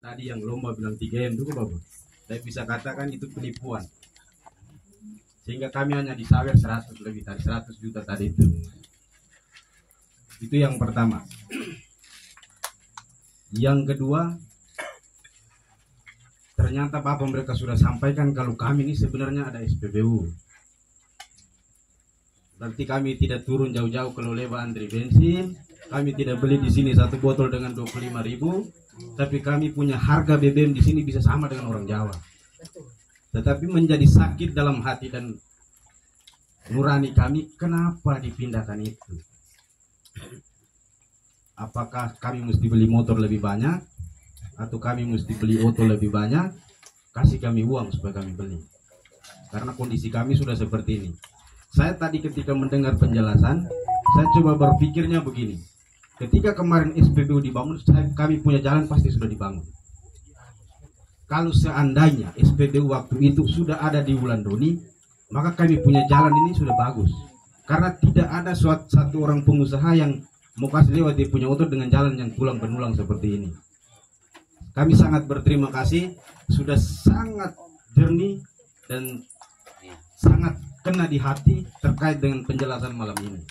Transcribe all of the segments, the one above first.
tadi yang lomba bilang 3M itu Bapak. Saya bisa katakan itu penipuan. Sehingga kami hanya disawer 100 lebih dari 100 juta tadi itu. Itu yang pertama. Yang kedua, ternyata Bapak mereka sudah sampaikan kalau kami ini sebenarnya ada SPBU. Berarti kami tidak turun jauh-jauh ke Loleba antri bensin. Kami tidak beli di sini satu botol dengan 25.000, tapi kami punya harga BBM di sini bisa sama dengan orang Jawa. Tetapi menjadi sakit dalam hati dan nurani kami, kenapa dipindahkan itu? Apakah kami mesti beli motor lebih banyak, atau kami mesti beli auto lebih banyak? Kasih kami uang supaya kami beli. Karena kondisi kami sudah seperti ini. Saya tadi ketika mendengar penjelasan, saya coba berpikirnya begini. Ketika kemarin SPBU dibangun, kami punya jalan pasti sudah dibangun. Kalau seandainya SPBU waktu itu sudah ada di Wulandoni, maka kami punya jalan ini sudah bagus. Karena tidak ada satu orang pengusaha yang mau kasih lewat dia punya motor dengan jalan yang tulang benulang seperti ini. Kami sangat berterima kasih, sudah sangat jernih dan sangat kena di hati terkait dengan penjelasan malam ini.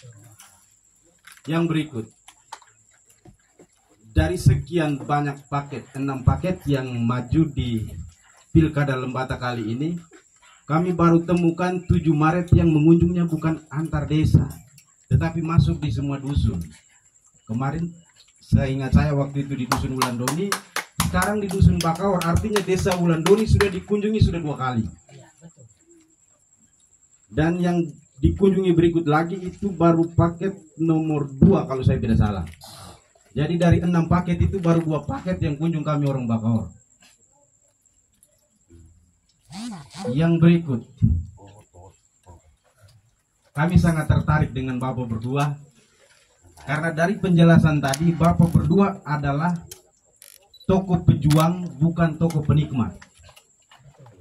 Yang berikut, dari sekian banyak paket, 6 paket yang maju di Pilkada Lembata kali ini, kami baru temukan 7 Maret yang mengunjungnya bukan antar desa, tetapi masuk di semua dusun. Kemarin saya ingat saya waktu itu di dusun Wulandoni, sekarang di dusun Bakaor, artinya desa Wulandoni sudah dikunjungi sudah 2 kali. Dan yang dikunjungi berikut lagi itu baru paket nomor 2 kalau saya tidak salah. Jadi dari 6 paket itu baru 2 paket yang kunjung kami orang Bakaor. Yang berikut, kami sangat tertarik dengan Bapak berdua. Karena dari penjelasan tadi, Bapak berdua adalah tokoh pejuang, bukan tokoh penikmat.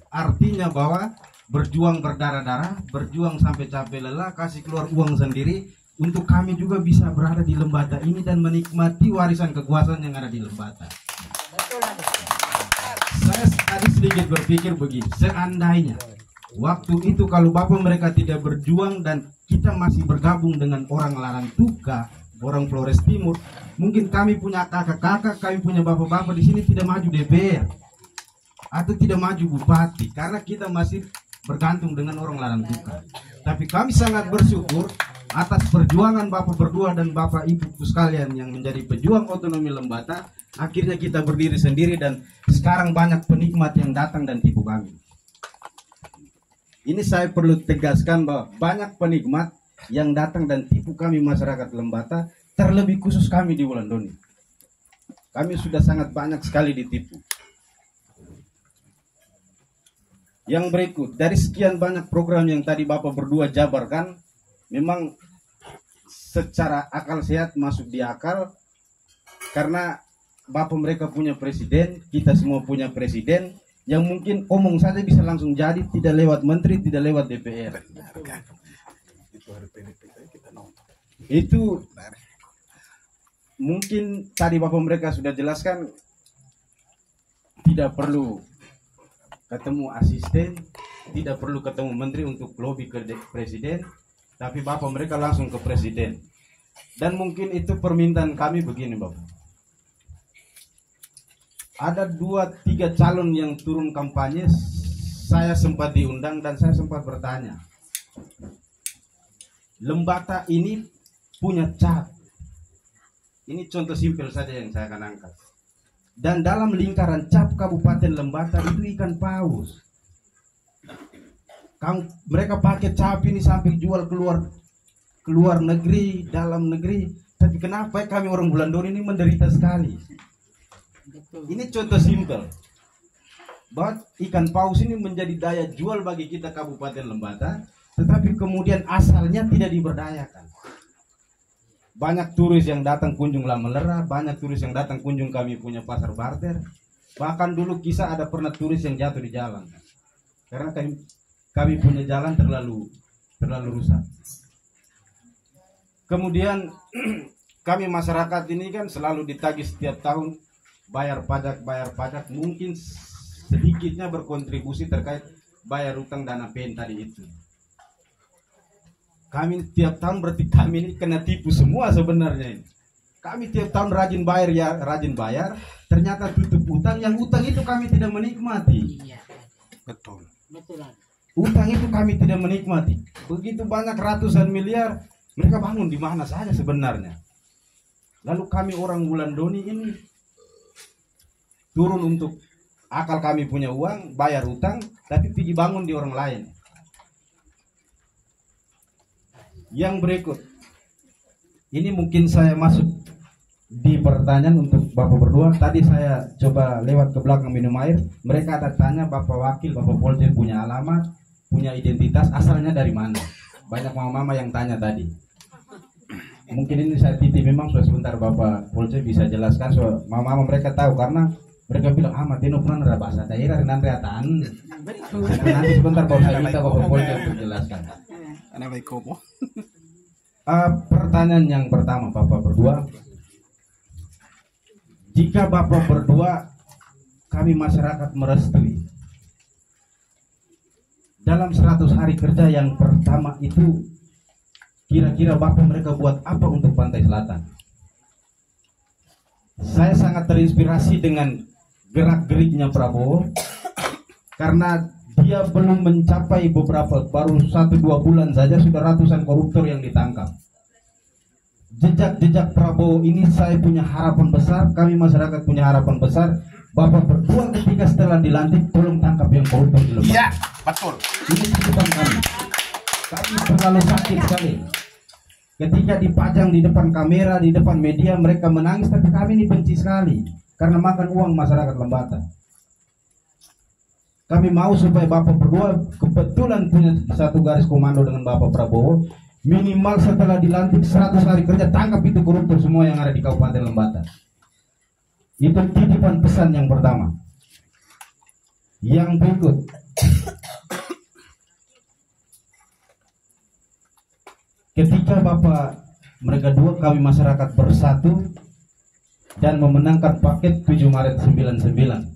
Artinya bahwa berjuang berdarah-darah, berjuang sampai capek lelah, kasih keluar uang sendiri, untuk kami juga bisa berada di Lembata ini dan menikmati warisan kekuasaan yang ada di Lembata. Saya tadi sedikit berpikir begini, seandainya waktu itu kalau Bapak mereka tidak berjuang dan kita masih bergabung dengan orang Larang Tuka, orang Flores Timur, mungkin kami punya kakak-kakak, kami punya bapak-bapak di sini tidak maju DPR atau tidak maju bupati karena kita masih bergantung dengan orang Larang Tuka. Tapi kami sangat bersyukur atas perjuangan Bapak berdua dan Bapak Ibu sekalian yang menjadi pejuang otonomi Lembata. Akhirnya kita berdiri sendiri dan sekarang banyak penikmat yang datang dan tipu kami. Ini saya perlu tegaskan bahwa banyak penikmat yang datang dan tipu kami masyarakat Lembata, terlebih khusus kami di Wulandoni. Kami sudah sangat banyak sekali ditipu. Yang berikut, dari sekian banyak program yang tadi Bapak berdua jabarkan, memang secara akal sehat masuk di akal, karena Bapak mereka punya presiden, kita semua punya presiden, yang mungkin omong saja bisa langsung jadi, tidak lewat menteri, tidak lewat DPR. Itu mungkin tadi Bapak mereka sudah jelaskan, tidak perlu ketemu asisten, tidak perlu ketemu menteri untuk lobby ke presiden, tapi Bapak mereka langsung ke presiden. Dan mungkin itu permintaan kami begini Bapak. Ada 2-3 calon yang turun kampanye, saya sempat diundang dan saya sempat bertanya. Lembata ini punya cap. Ini contoh simpel saja yang saya akan angkat. Dan dalam lingkaran cap Kabupaten Lembata itu ikan paus. Mereka pakai cap ini sampai jual keluar negeri, dalam negeri. Tapi kenapa kami orang Wulandoni ini menderita sekali? Ini contoh simpel. Bahwa ikan paus ini menjadi daya jual bagi kita Kabupaten Lembata, tetapi kemudian asalnya tidak diberdayakan. Banyak turis yang datang kunjung Lamelera, banyak turis yang datang kunjung kami punya pasar barter. Bahkan dulu kisah ada pernah turis yang jatuh di jalan. Karena kami punya jalan terlalu rusak. Kemudian kami masyarakat ini kan selalu ditagih setiap tahun bayar pajak, mungkin sedikitnya berkontribusi terkait bayar utang dana PN tadi itu. Kami tiap tahun berarti kami ini kena tipu semua sebenarnya ini. Kami tiap tahun rajin bayar, ternyata tutup utang, yang utang itu kami tidak menikmati. Iya. Betul. Betul. Utang itu kami tidak menikmati. Begitu banyak ratusan miliar, mereka bangun di mana saja sebenarnya. Lalu kami orang Wulandoni ini turun untuk akal kami punya uang, bayar utang, tapi pergi bangun di orang lain. Yang berikut, ini mungkin saya masuk di pertanyaan untuk Bapak berdua. Tadi saya coba lewat ke belakang minum air. Mereka ada tanya Bapak Wakil, Bapak Polsek punya alamat, punya identitas, asalnya dari mana? Banyak mama-mama yang tanya tadi. Mungkin ini saya titip memang sebentar Bapak Polsek bisa jelaskan. So, mama-mama mereka tahu karena mereka bilang Matino pernah ada bahasa daerah nanti atan. Nanti sebentar Bapak saya minta Bapak Polsek untuk jelaskan. Pertanyaan yang pertama Bapak berdua, jika Bapak berdua kami masyarakat merestui dalam 100 hari kerja yang pertama itu, kira-kira Bapak mereka buat apa untuk Pantai Selatan? Saya sangat terinspirasi dengan gerak-geriknya Prabowo karena dia belum mencapai baru 1-2 bulan saja sudah ratusan koruptor yang ditangkap. Jejak-jejak Prabowo ini saya punya harapan besar, kami masyarakat punya harapan besar. Bapak berdua ketika setelah dilantik tolong tangkap yang koruptor di Lembang. Iya, betul. Ini tuntutan kami. Kami terlalu sakit sekali. Ketika dipajang di depan kamera, di depan media, mereka menangis, tapi kami ini benci sekali karena makan uang masyarakat Lembata. Kami mau supaya Bapak berdua kebetulan punya satu garis komando dengan Bapak Prabowo, minimal setelah dilantik 100 hari kerja tangkap itu koruptor semua yang ada di Kabupaten Lembata. Itu titipan pesan yang pertama. Yang berikut, ketika Bapak mereka dua kami masyarakat bersatu dan memenangkan paket 7 Maret 99.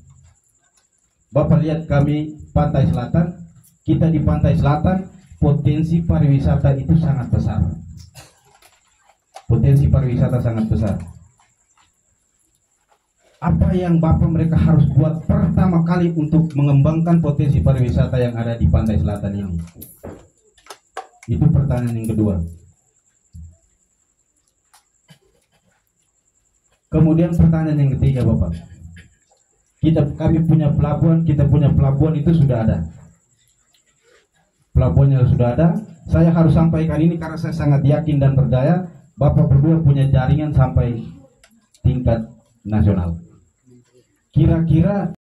Bapak lihat kami Pantai Selatan, kita di Pantai Selatan potensi pariwisata itu sangat besar. Potensi pariwisata sangat besar. Apa yang Bapak mereka harus buat pertama kali untuk mengembangkan potensi pariwisata yang ada di Pantai Selatan ini? Itu pertanyaan yang kedua. Kemudian pertanyaan yang ketiga Bapak. Kami punya pelabuhan itu sudah ada. Pelabuhannya sudah ada. Saya harus sampaikan ini karena saya sangat yakin dan percaya Bapak berdua punya jaringan sampai tingkat nasional. Kira-kira